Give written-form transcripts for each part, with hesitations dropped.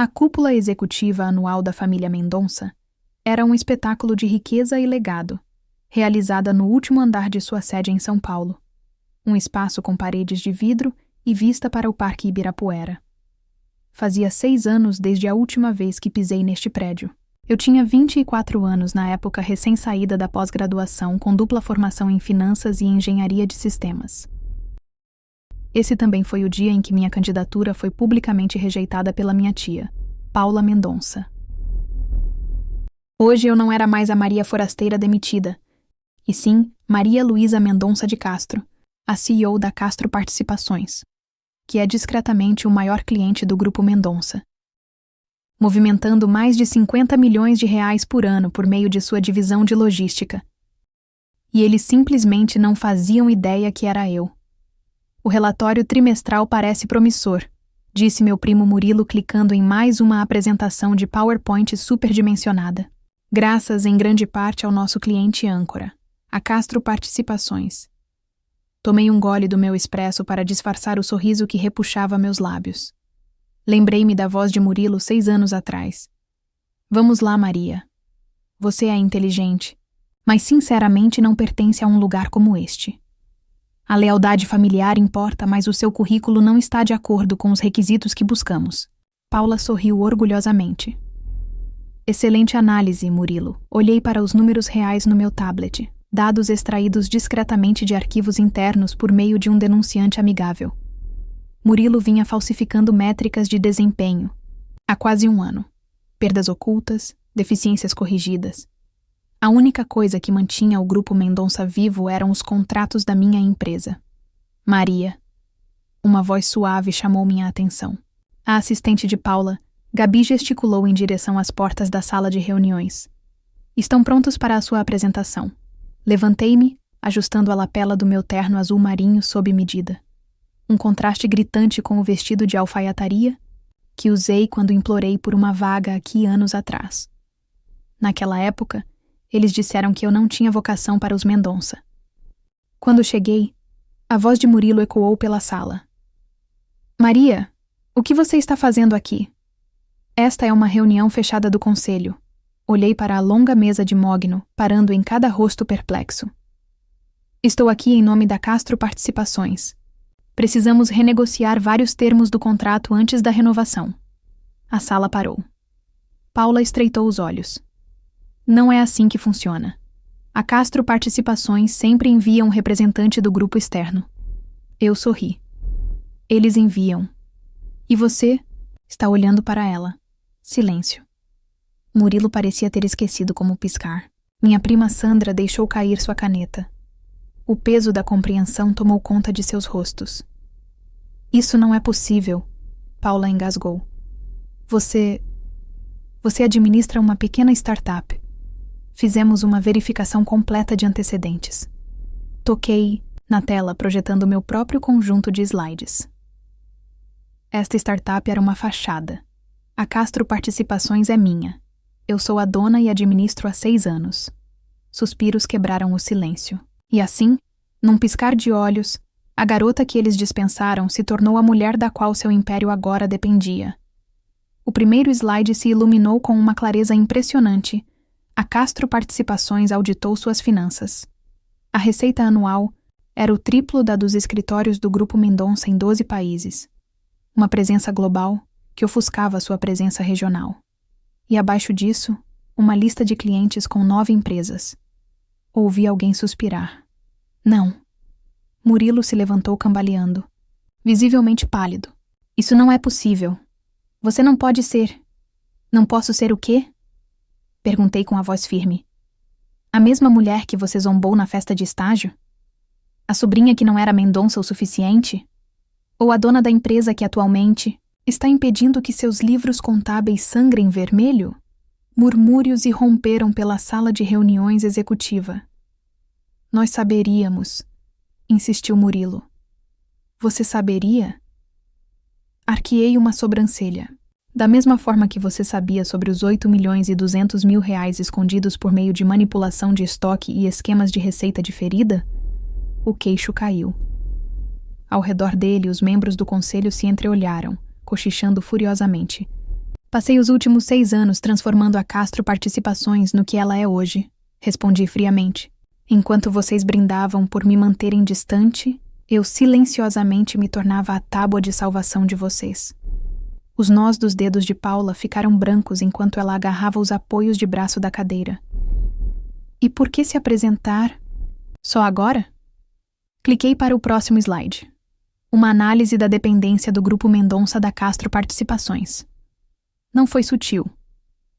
A cúpula executiva anual da família Mendonça era um espetáculo de riqueza e legado, realizada no último andar de sua sede em São Paulo, um espaço com paredes de vidro e vista para o Parque Ibirapuera. Fazia 6 anos desde a última vez que pisei neste prédio. Eu tinha 24 anos na época recém-saída da pós-graduação com dupla formação em Finanças e Engenharia de Sistemas. Esse também foi o dia em que minha candidatura foi publicamente rejeitada pela minha tia, Paula Mendonça. Hoje eu não era mais a Maria forasteira demitida, e sim Maria Luísa Mendonça de Castro, a CEO da Castro Participações, que é discretamente o maior cliente do Grupo Mendonça, movimentando mais de 50 milhões de reais por ano por meio de sua divisão de logística. E eles simplesmente não faziam ideia que era eu. O relatório trimestral parece promissor, disse meu primo Murilo clicando em mais uma apresentação de PowerPoint superdimensionada. Graças em grande parte ao nosso cliente âncora, a Castro Participações. Tomei um gole do meu expresso para disfarçar o sorriso que repuxava meus lábios. Lembrei-me da voz de Murilo 6 anos atrás. Vamos lá, Maria. Você é inteligente, mas sinceramente não pertence a um lugar como este. A lealdade familiar importa, mas o seu currículo não está de acordo com os requisitos que buscamos. Paula sorriu orgulhosamente. Excelente análise, Murilo. Olhei para os números reais no meu tablet, dados extraídos discretamente de arquivos internos por meio de um denunciante amigável. Murilo vinha falsificando métricas de desempenho há quase 1 ano. Perdas ocultas, deficiências corrigidas. A única coisa que mantinha o Grupo Mendonça vivo eram os contratos da minha empresa. Maria. Uma voz suave chamou minha atenção. A assistente de Paula, Gabi, gesticulou em direção às portas da sala de reuniões. Estão prontos para a sua apresentação. Levantei-me, ajustando a lapela do meu terno azul marinho sob medida. Um contraste gritante com o vestido de alfaiataria que usei quando implorei por uma vaga aqui anos atrás. Naquela época, eles disseram que eu não tinha vocação para os Mendonça. Quando cheguei, a voz de Murilo ecoou pela sala. Maria, o que você está fazendo aqui? Esta é uma reunião fechada do conselho. Olhei para a longa mesa de mogno, parando em cada rosto perplexo. Estou aqui em nome da Castro Participações. Precisamos renegociar vários termos do contrato antes da renovação. A sala parou. Paula estreitou os olhos. Não é assim que funciona. A Castro Participações sempre envia um representante do grupo externo. Eu sorri. Eles enviam. E você está olhando para ela. Silêncio. Murilo parecia ter esquecido como piscar. Minha prima Sandra deixou cair sua caneta. O peso da compreensão tomou conta de seus rostos. Isso não é possível, Paula engasgou. Você administra uma pequena startup. Fizemos uma verificação completa de antecedentes. Toquei na tela projetando meu próprio conjunto de slides. Esta startup era uma fachada. A Castro Participações é minha. Eu sou a dona e administro há 6 anos. Suspiros quebraram o silêncio. E assim, num piscar de olhos, a garota que eles dispensaram se tornou a mulher da qual seu império agora dependia. O primeiro slide se iluminou com uma clareza impressionante. A Castro Participações auditou suas finanças. A receita anual era o triplo da dos escritórios do Grupo Mendonça em 12 países. Uma presença global que ofuscava sua presença regional. E abaixo disso, uma lista de clientes com 9 empresas. Ouvi alguém suspirar. Não. Murilo se levantou cambaleando, visivelmente pálido. Isso não é possível. Você não pode ser. Não posso ser o quê? Perguntei com a voz firme. A mesma mulher que você zombou na festa de estágio? A sobrinha que não era Mendonça o suficiente? Ou a dona da empresa que atualmente está impedindo que seus livros contábeis sangrem vermelho? Murmúrios irromperam pela sala de reuniões executiva. Nós saberíamos, insistiu Murilo. Você saberia? Arqueei uma sobrancelha. Da mesma forma que você sabia sobre os 8.200.000 reais escondidos por meio de manipulação de estoque e esquemas de receita diferida? O queixo caiu. Ao redor dele, os membros do conselho se entreolharam, cochichando furiosamente. Passei os últimos 6 anos transformando a Castro Participações no que ela é hoje, respondi friamente. Enquanto vocês brindavam por me manterem distante, eu silenciosamente me tornava a tábua de salvação de vocês. Os nós dos dedos de Paula ficaram brancos enquanto ela agarrava os apoios de braço da cadeira. E por que se apresentar só agora? Cliquei para o próximo slide. Uma análise da dependência do Grupo Mendonça da Castro Participações. Não foi sutil.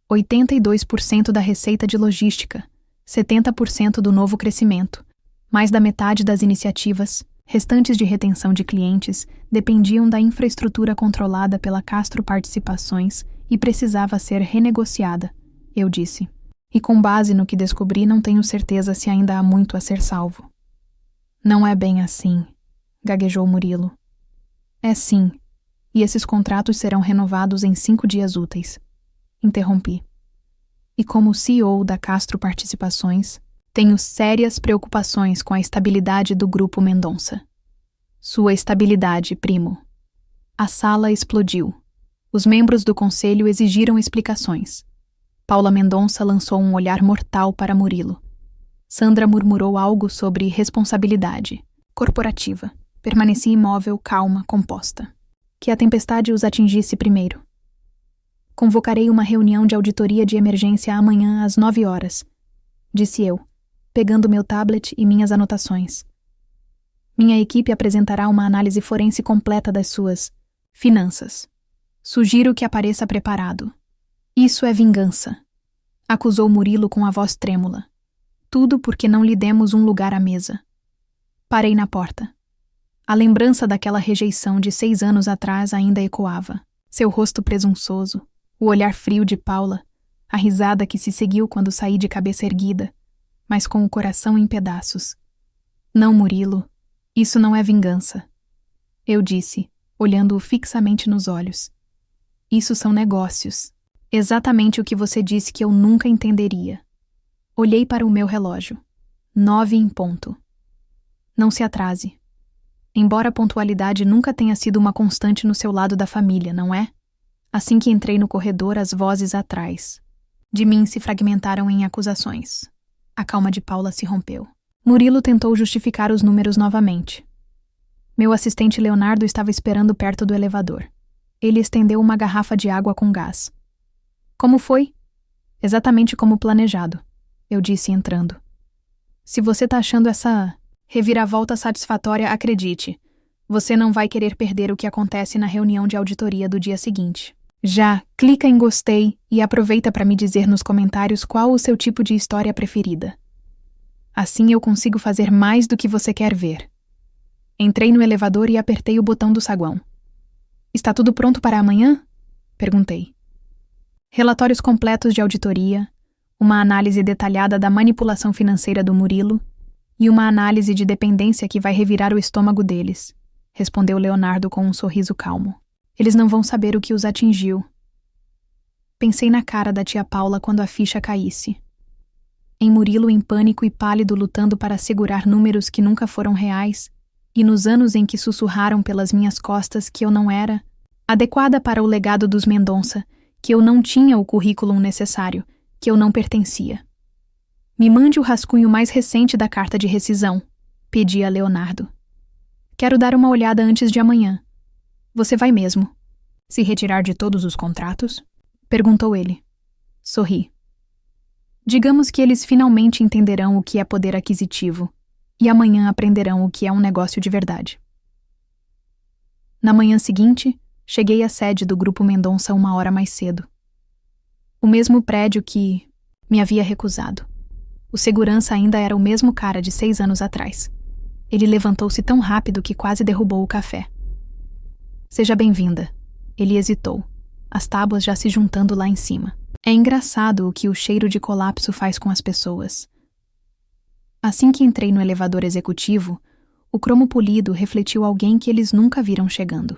82% da receita de logística, 70% do novo crescimento, mais da metade das iniciativas, restantes de retenção de clientes, dependiam da infraestrutura controlada pela Castro Participações e precisava ser renegociada, eu disse. E com base no que descobri, não tenho certeza se ainda há muito a ser salvo. Não é bem assim, gaguejou Murilo. É sim. E esses contratos serão renovados em 5 dias úteis. Interrompi. E como CEO da Castro Participações, tenho sérias preocupações com a estabilidade do Grupo Mendonça. Sua estabilidade, primo. A sala explodiu. Os membros do conselho exigiram explicações. Paula Mendonça lançou um olhar mortal para Murilo. Sandra murmurou algo sobre responsabilidade corporativa. Permaneci imóvel, calma, composta. Que a tempestade os atingisse primeiro. Convocarei uma reunião de auditoria de emergência amanhã às 9 horas, disse eu, pegando meu tablet e minhas anotações. Minha equipe apresentará uma análise forense completa das suas finanças. Sugiro que apareça preparado. Isso é vingança, acusou Murilo com a voz trêmula. Tudo porque não lhe demos um lugar à mesa. Parei na porta. A lembrança daquela rejeição de 6 anos atrás ainda ecoava. Seu rosto presunçoso, o olhar frio de Paula, a risada que se seguiu quando saí de cabeça erguida, mas com o coração em pedaços. Não, Murilo, isso não é vingança. Eu disse, olhando-o fixamente nos olhos. Isso são negócios. Exatamente o que você disse que eu nunca entenderia. Olhei para o meu relógio. 9 em ponto. Não se atrase. Embora a pontualidade nunca tenha sido uma constante no seu lado da família, não é? Assim que entrei no corredor, as vozes atrás de mim se fragmentaram em acusações. A calma de Paula se rompeu. Murilo tentou justificar os números novamente. Meu assistente Leonardo estava esperando perto do elevador. Ele estendeu uma garrafa de água com gás. Como foi? Exatamente como planejado, eu disse entrando. Se você tá achando essa reviravolta satisfatória, acredite. Você não vai querer perder o que acontece na reunião de auditoria do dia seguinte. Já, clica em gostei e aproveita para me dizer nos comentários qual o seu tipo de história preferida. Assim eu consigo fazer mais do que você quer ver. Entrei no elevador e apertei o botão do saguão. Está tudo pronto para amanhã? Perguntei. Relatórios completos de auditoria, uma análise detalhada da manipulação financeira do Murilo e uma análise de dependência que vai revirar o estômago deles, respondeu Leonardo com um sorriso calmo. Eles não vão saber o que os atingiu. Pensei na cara da tia Paula quando a ficha caísse. Em Murilo em pânico e pálido lutando para segurar números que nunca foram reais, e nos anos em que sussurraram pelas minhas costas que eu não era adequada para o legado dos Mendonça, que eu não tinha o currículo necessário, que eu não pertencia. Me mande o rascunho mais recente da carta de rescisão, pedi a Leonardo. Quero dar uma olhada antes de amanhã. Você vai mesmo? Se retirar de todos os contratos? Perguntou ele. Sorri. Digamos que eles finalmente entenderão o que é poder aquisitivo e amanhã aprenderão o que é um negócio de verdade. Na manhã seguinte, cheguei à sede do Grupo Mendonça 1 hora mais cedo. O mesmo prédio que me havia recusado. O segurança ainda era o mesmo cara de 6 anos atrás. Ele levantou-se tão rápido que quase derrubou o café. Seja bem-vinda. Ele hesitou, as tábuas já se juntando lá em cima. É engraçado o que o cheiro de colapso faz com as pessoas. Assim que entrei no elevador executivo, o cromo polido refletiu alguém que eles nunca viram chegando.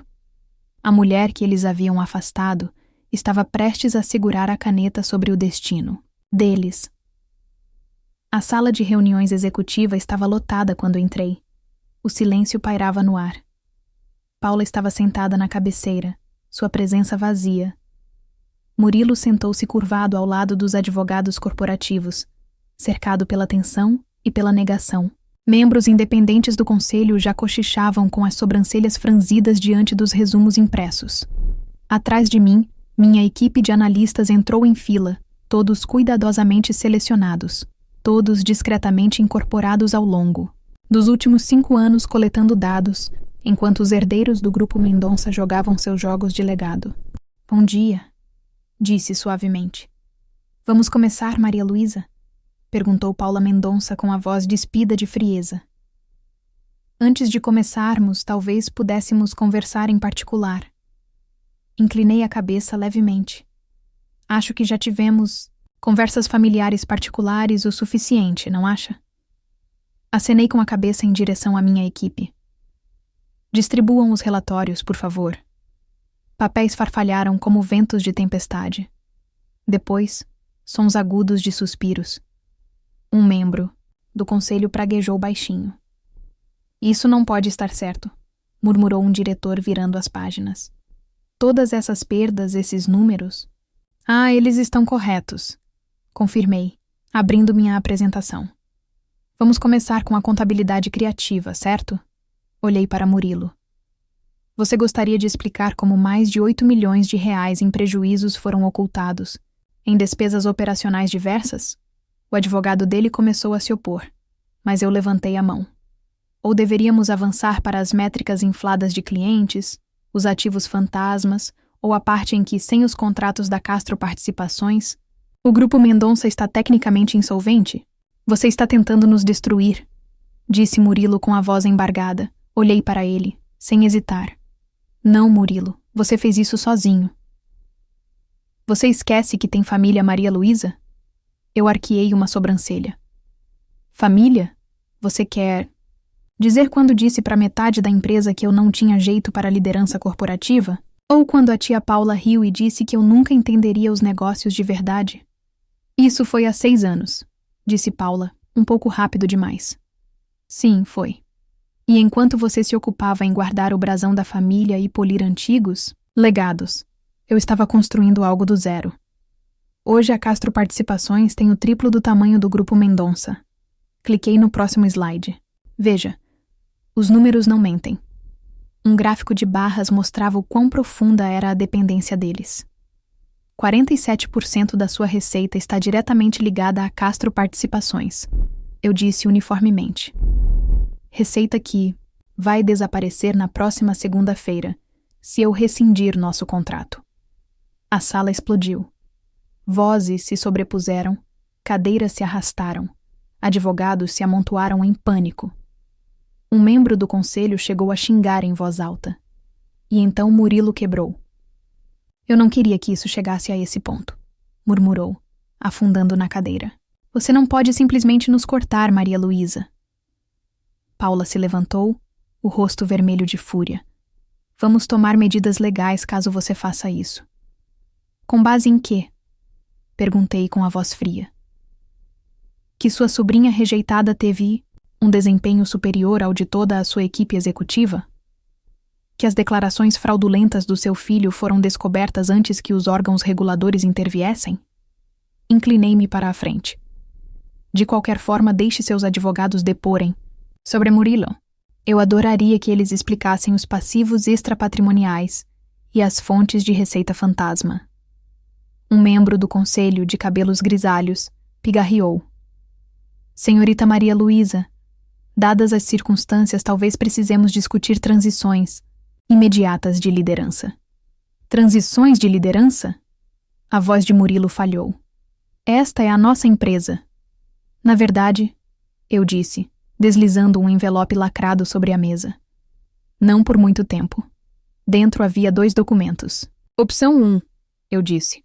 A mulher que eles haviam afastado estava prestes a segurar a caneta sobre o destino deles. A sala de reuniões executiva estava lotada quando entrei. O silêncio pairava no ar. Paula estava sentada na cabeceira, sua presença vazia. Murilo sentou-se curvado ao lado dos advogados corporativos, cercado pela tensão e pela negação. Membros independentes do conselho já cochichavam com as sobrancelhas franzidas diante dos resumos impressos. Atrás de mim, minha equipe de analistas entrou em fila, todos cuidadosamente selecionados, todos discretamente incorporados ao longo dos últimos 5 anos coletando dados, enquanto os herdeiros do Grupo Mendonça jogavam seus jogos de legado. Bom dia, disse suavemente. Vamos começar, Maria Luísa? Perguntou Paula Mendonça com a voz despida de frieza. Antes de começarmos, talvez pudéssemos conversar em particular. Inclinei a cabeça levemente. Acho que já tivemos conversas familiares particulares o suficiente, não acha? Acenei com a cabeça em direção à minha equipe. Distribuam os relatórios, por favor. Papéis farfalharam como ventos de tempestade. Depois, sons agudos de suspiros. Um membro do conselho praguejou baixinho. Isso não pode estar certo, murmurou um diretor virando as páginas. Todas essas perdas, esses números... Ah, eles estão corretos, confirmei, abrindo minha apresentação. Vamos começar com a contabilidade criativa, certo? Olhei para Murilo. Você gostaria de explicar como mais de 8 milhões de reais em prejuízos foram ocultados, em despesas operacionais diversas? O advogado dele começou a se opor, mas eu levantei a mão. Ou deveríamos avançar para as métricas infladas de clientes, os ativos fantasmas, ou a parte em que, sem os contratos da Castro Participações, o Grupo Mendonça está tecnicamente insolvente? Você está tentando nos destruir, disse Murilo com a voz embargada. Olhei para ele, sem hesitar. Não, Murilo, você fez isso sozinho. Você esquece que tem família Maria Luísa? Eu arqueei uma sobrancelha. Família? Você quer dizer quando disse para metade da empresa que eu não tinha jeito para a liderança corporativa? Ou quando a tia Paula riu e disse que eu nunca entenderia os negócios de verdade? Isso foi há 6 anos, disse Paula, um pouco rápido demais. Sim, foi. E enquanto você se ocupava em guardar o brasão da família e polir antigos legados, eu estava construindo algo do zero. Hoje a Castro Participações tem o triplo do tamanho do Grupo Mendonça. Cliquei no próximo slide. Veja, os números não mentem. Um gráfico de barras mostrava o quão profunda era a dependência deles. 47% da sua receita está diretamente ligada a Castro Participações, eu disse uniformemente. Receita que vai desaparecer na próxima segunda-feira, se eu rescindir nosso contrato. A sala explodiu. Vozes se sobrepuseram, cadeiras se arrastaram, advogados se amontoaram em pânico. Um membro do conselho chegou a xingar em voz alta. E então Murilo quebrou. Eu não queria que isso chegasse a esse ponto, murmurou, afundando na cadeira. Você não pode simplesmente nos cortar, Maria Luísa. Paula se levantou, o rosto vermelho de fúria. Vamos tomar medidas legais caso você faça isso. Com base em quê? Perguntei com a voz fria. Que sua sobrinha rejeitada teve um desempenho superior ao de toda a sua equipe executiva? Que as declarações fraudulentas do seu filho foram descobertas antes que os órgãos reguladores interviessem? Inclinei-me para a frente. De qualquer forma, deixe seus advogados deporem. Sobre Murilo, eu adoraria que eles explicassem os passivos extrapatrimoniais e as fontes de receita fantasma. Um membro do conselho, de cabelos grisalhos, pigarreou. Senhorita Maria Luísa, dadas as circunstâncias, talvez precisemos discutir transições imediatas de liderança. Transições de liderança? A voz de Murilo falhou. Esta é a nossa empresa. Na verdade, eu disse, deslizando um envelope lacrado sobre a mesa. Não por muito tempo. Dentro havia 2 documentos. Opção 1, eu disse.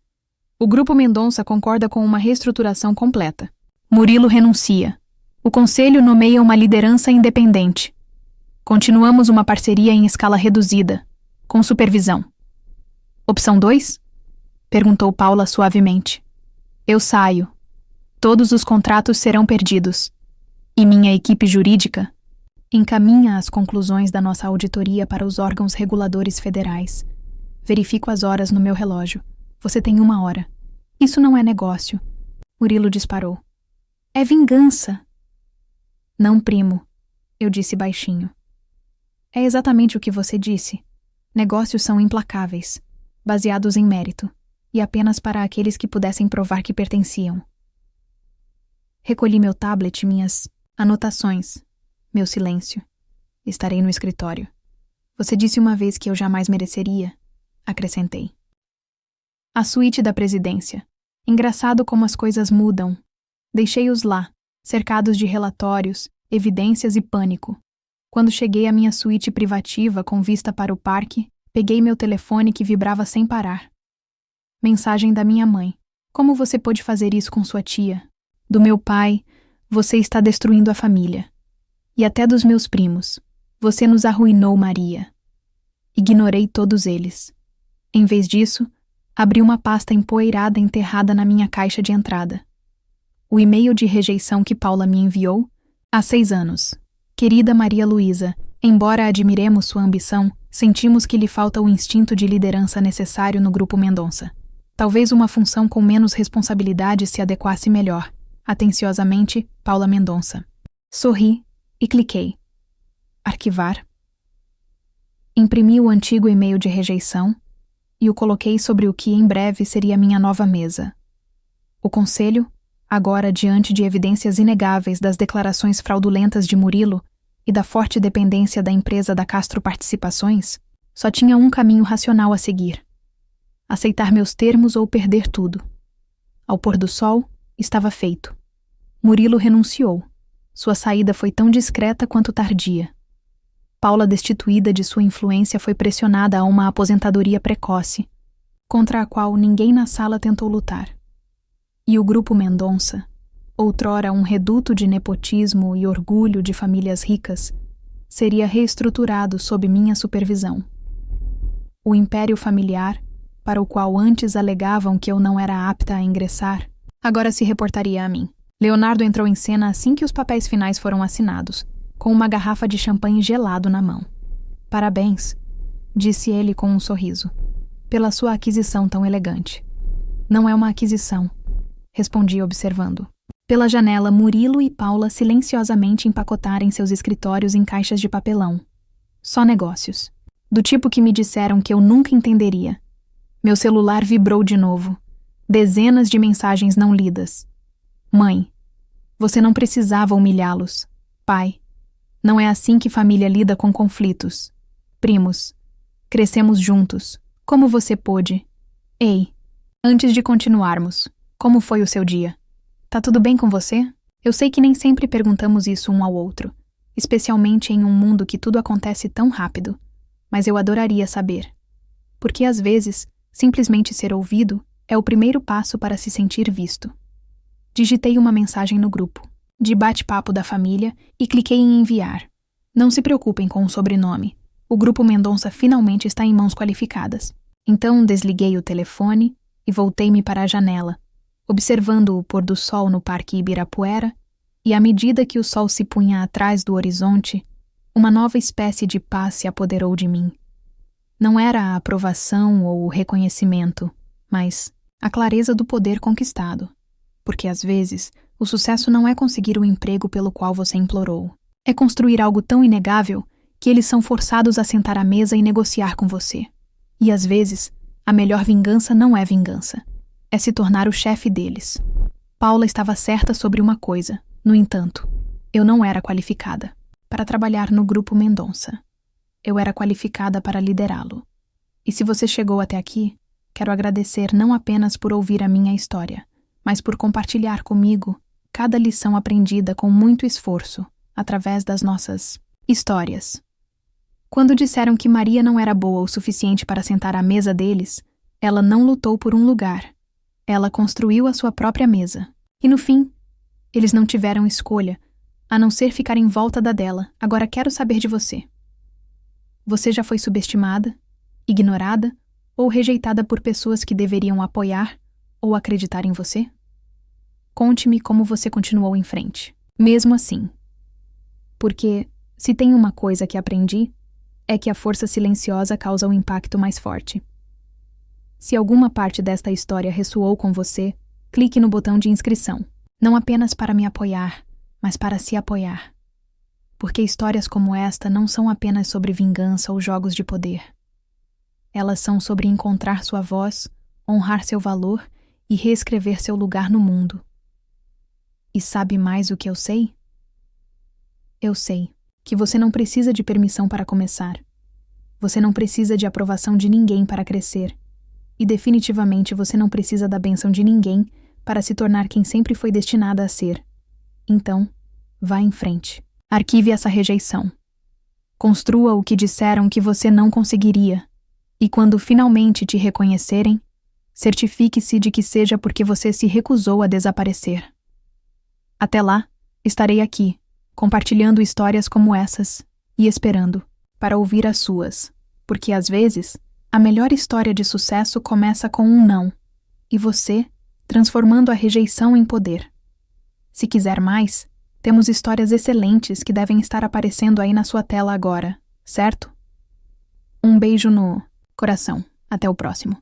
O Grupo Mendonça concorda com uma reestruturação completa. Murilo renuncia. O Conselho nomeia uma liderança independente. Continuamos uma parceria em escala reduzida, com supervisão. Opção 2? Perguntou Paula suavemente. Eu saio. Todos os contratos serão perdidos. E minha equipe jurídica encaminha as conclusões da nossa auditoria para os órgãos reguladores federais. Verifico as horas no meu relógio. Você tem 1 hora. Isso não é negócio. Murilo disparou. É vingança. Não, primo, eu disse baixinho. É exatamente o que você disse. Negócios são implacáveis, baseados em mérito, e apenas para aqueles que pudessem provar que pertenciam. Recolhi meu tablet, minhas anotações, meu silêncio. Estarei no escritório. Você disse uma vez que eu jamais mereceria, acrescentei. A suíte da presidência. Engraçado como as coisas mudam. Deixei-os lá, cercados de relatórios, evidências e pânico. Quando cheguei à minha suíte privativa com vista para o parque, peguei meu telefone que vibrava sem parar. Mensagem da minha mãe. Como você pôde fazer isso com sua tia? Do meu pai, você está destruindo a família. E até dos meus primos. Você nos arruinou, Maria. Ignorei todos eles. Em vez disso, abri uma pasta empoeirada enterrada na minha caixa de entrada. O e-mail de rejeição que Paula me enviou há 6 anos. Querida Maria Luísa, embora admiremos sua ambição, sentimos que lhe falta o instinto de liderança necessário no Grupo Mendonça. Talvez uma função com menos responsabilidade se adequasse melhor. Atenciosamente, Paula Mendonça. Sorri e cliquei. Arquivar. Imprimi o antigo e-mail de rejeição e o coloquei sobre o que em breve seria minha nova mesa. O conselho, agora diante de evidências inegáveis das declarações fraudulentas de Murilo e da forte dependência da empresa da Castro Participações, só tinha um caminho racional a seguir: aceitar meus termos ou perder tudo. Ao pôr do sol, estava feito. Murilo renunciou. Sua saída foi tão discreta quanto tardia. Paula, destituída de sua influência, foi pressionada a uma aposentadoria precoce, contra a qual ninguém na sala tentou lutar. E o Grupo Mendonça, outrora um reduto de nepotismo e orgulho de famílias ricas, seria reestruturado sob minha supervisão. O império familiar, para o qual antes alegavam que eu não era apta a ingressar, agora se reportaria a mim. Leonardo entrou em cena assim que os papéis finais foram assinados, com uma garrafa de champanhe gelado na mão. Parabéns, disse ele com um sorriso, pela sua aquisição tão elegante. Não é uma aquisição, respondi observando. Pela janela, Murilo e Paula silenciosamente empacotarem seus escritórios em caixas de papelão. Só negócios. Do tipo que me disseram que eu nunca entenderia. Meu celular vibrou de novo. Dezenas de mensagens não lidas. Mãe, você não precisava humilhá-los. Pai, não é assim que família lida com conflitos. Primos, crescemos juntos. Como você pôde? Ei, antes de continuarmos, como foi o seu dia? Tá tudo bem com você? Eu sei que nem sempre perguntamos isso um ao outro, especialmente em um mundo que tudo acontece tão rápido, mas eu adoraria saber. Porque às vezes, simplesmente ser ouvido é o primeiro passo para se sentir visto. Digitei uma mensagem no grupo, de bate-papo da família, e cliquei em enviar. Não se preocupem com o sobrenome. O Grupo Mendonça finalmente está em mãos qualificadas. Então desliguei o telefone e voltei-me para a janela, observando o pôr do sol no Parque Ibirapuera, e à medida que o sol se punha atrás do horizonte, uma nova espécie de paz se apoderou de mim. Não era a aprovação ou o reconhecimento, mas a clareza do poder conquistado. Porque às vezes, o sucesso não é conseguir o emprego pelo qual você implorou. É construir algo tão inegável que eles são forçados a sentar à mesa e negociar com você. E às vezes, a melhor vingança não é vingança. É se tornar o chefe deles. Paula estava certa sobre uma coisa. No entanto, eu não era qualificada para trabalhar no Grupo Mendonça. Eu era qualificada para liderá-lo. E se você chegou até aqui, quero agradecer não apenas por ouvir a minha história, mas por compartilhar comigo cada lição aprendida com muito esforço, através das nossas histórias. Quando disseram que Maria não era boa o suficiente para sentar à mesa deles, ela não lutou por um lugar. Ela construiu a sua própria mesa. E no fim, eles não tiveram escolha, a não ser ficar em volta da dela. Agora quero saber de você. Você já foi subestimada, ignorada ou rejeitada por pessoas que deveriam apoiar ou acreditar em você? Conte-me como você continuou em frente, mesmo assim. Porque, se tem uma coisa que aprendi, é que a força silenciosa causa um impacto mais forte. Se alguma parte desta história ressoou com você, clique no botão de inscrição, não apenas para me apoiar, mas para se apoiar. Porque histórias como esta não são apenas sobre vingança ou jogos de poder. Elas são sobre encontrar sua voz, honrar seu valor e reescrever seu lugar no mundo. E sabe mais o que eu sei? Eu sei que você não precisa de permissão para começar. Você não precisa de aprovação de ninguém para crescer. E definitivamente você não precisa da bênção de ninguém para se tornar quem sempre foi destinada a ser. Então, vá em frente. Arquive essa rejeição. Construa o que disseram que você não conseguiria. E quando finalmente te reconhecerem, certifique-se de que seja porque você se recusou a desaparecer. Até lá, estarei aqui, compartilhando histórias como essas e esperando para ouvir as suas, porque às vezes a melhor história de sucesso começa com um não, e você transformando a rejeição em poder. Se quiser mais, temos histórias excelentes que devem estar aparecendo aí na sua tela agora, certo? Um beijo no coração. Até o próximo.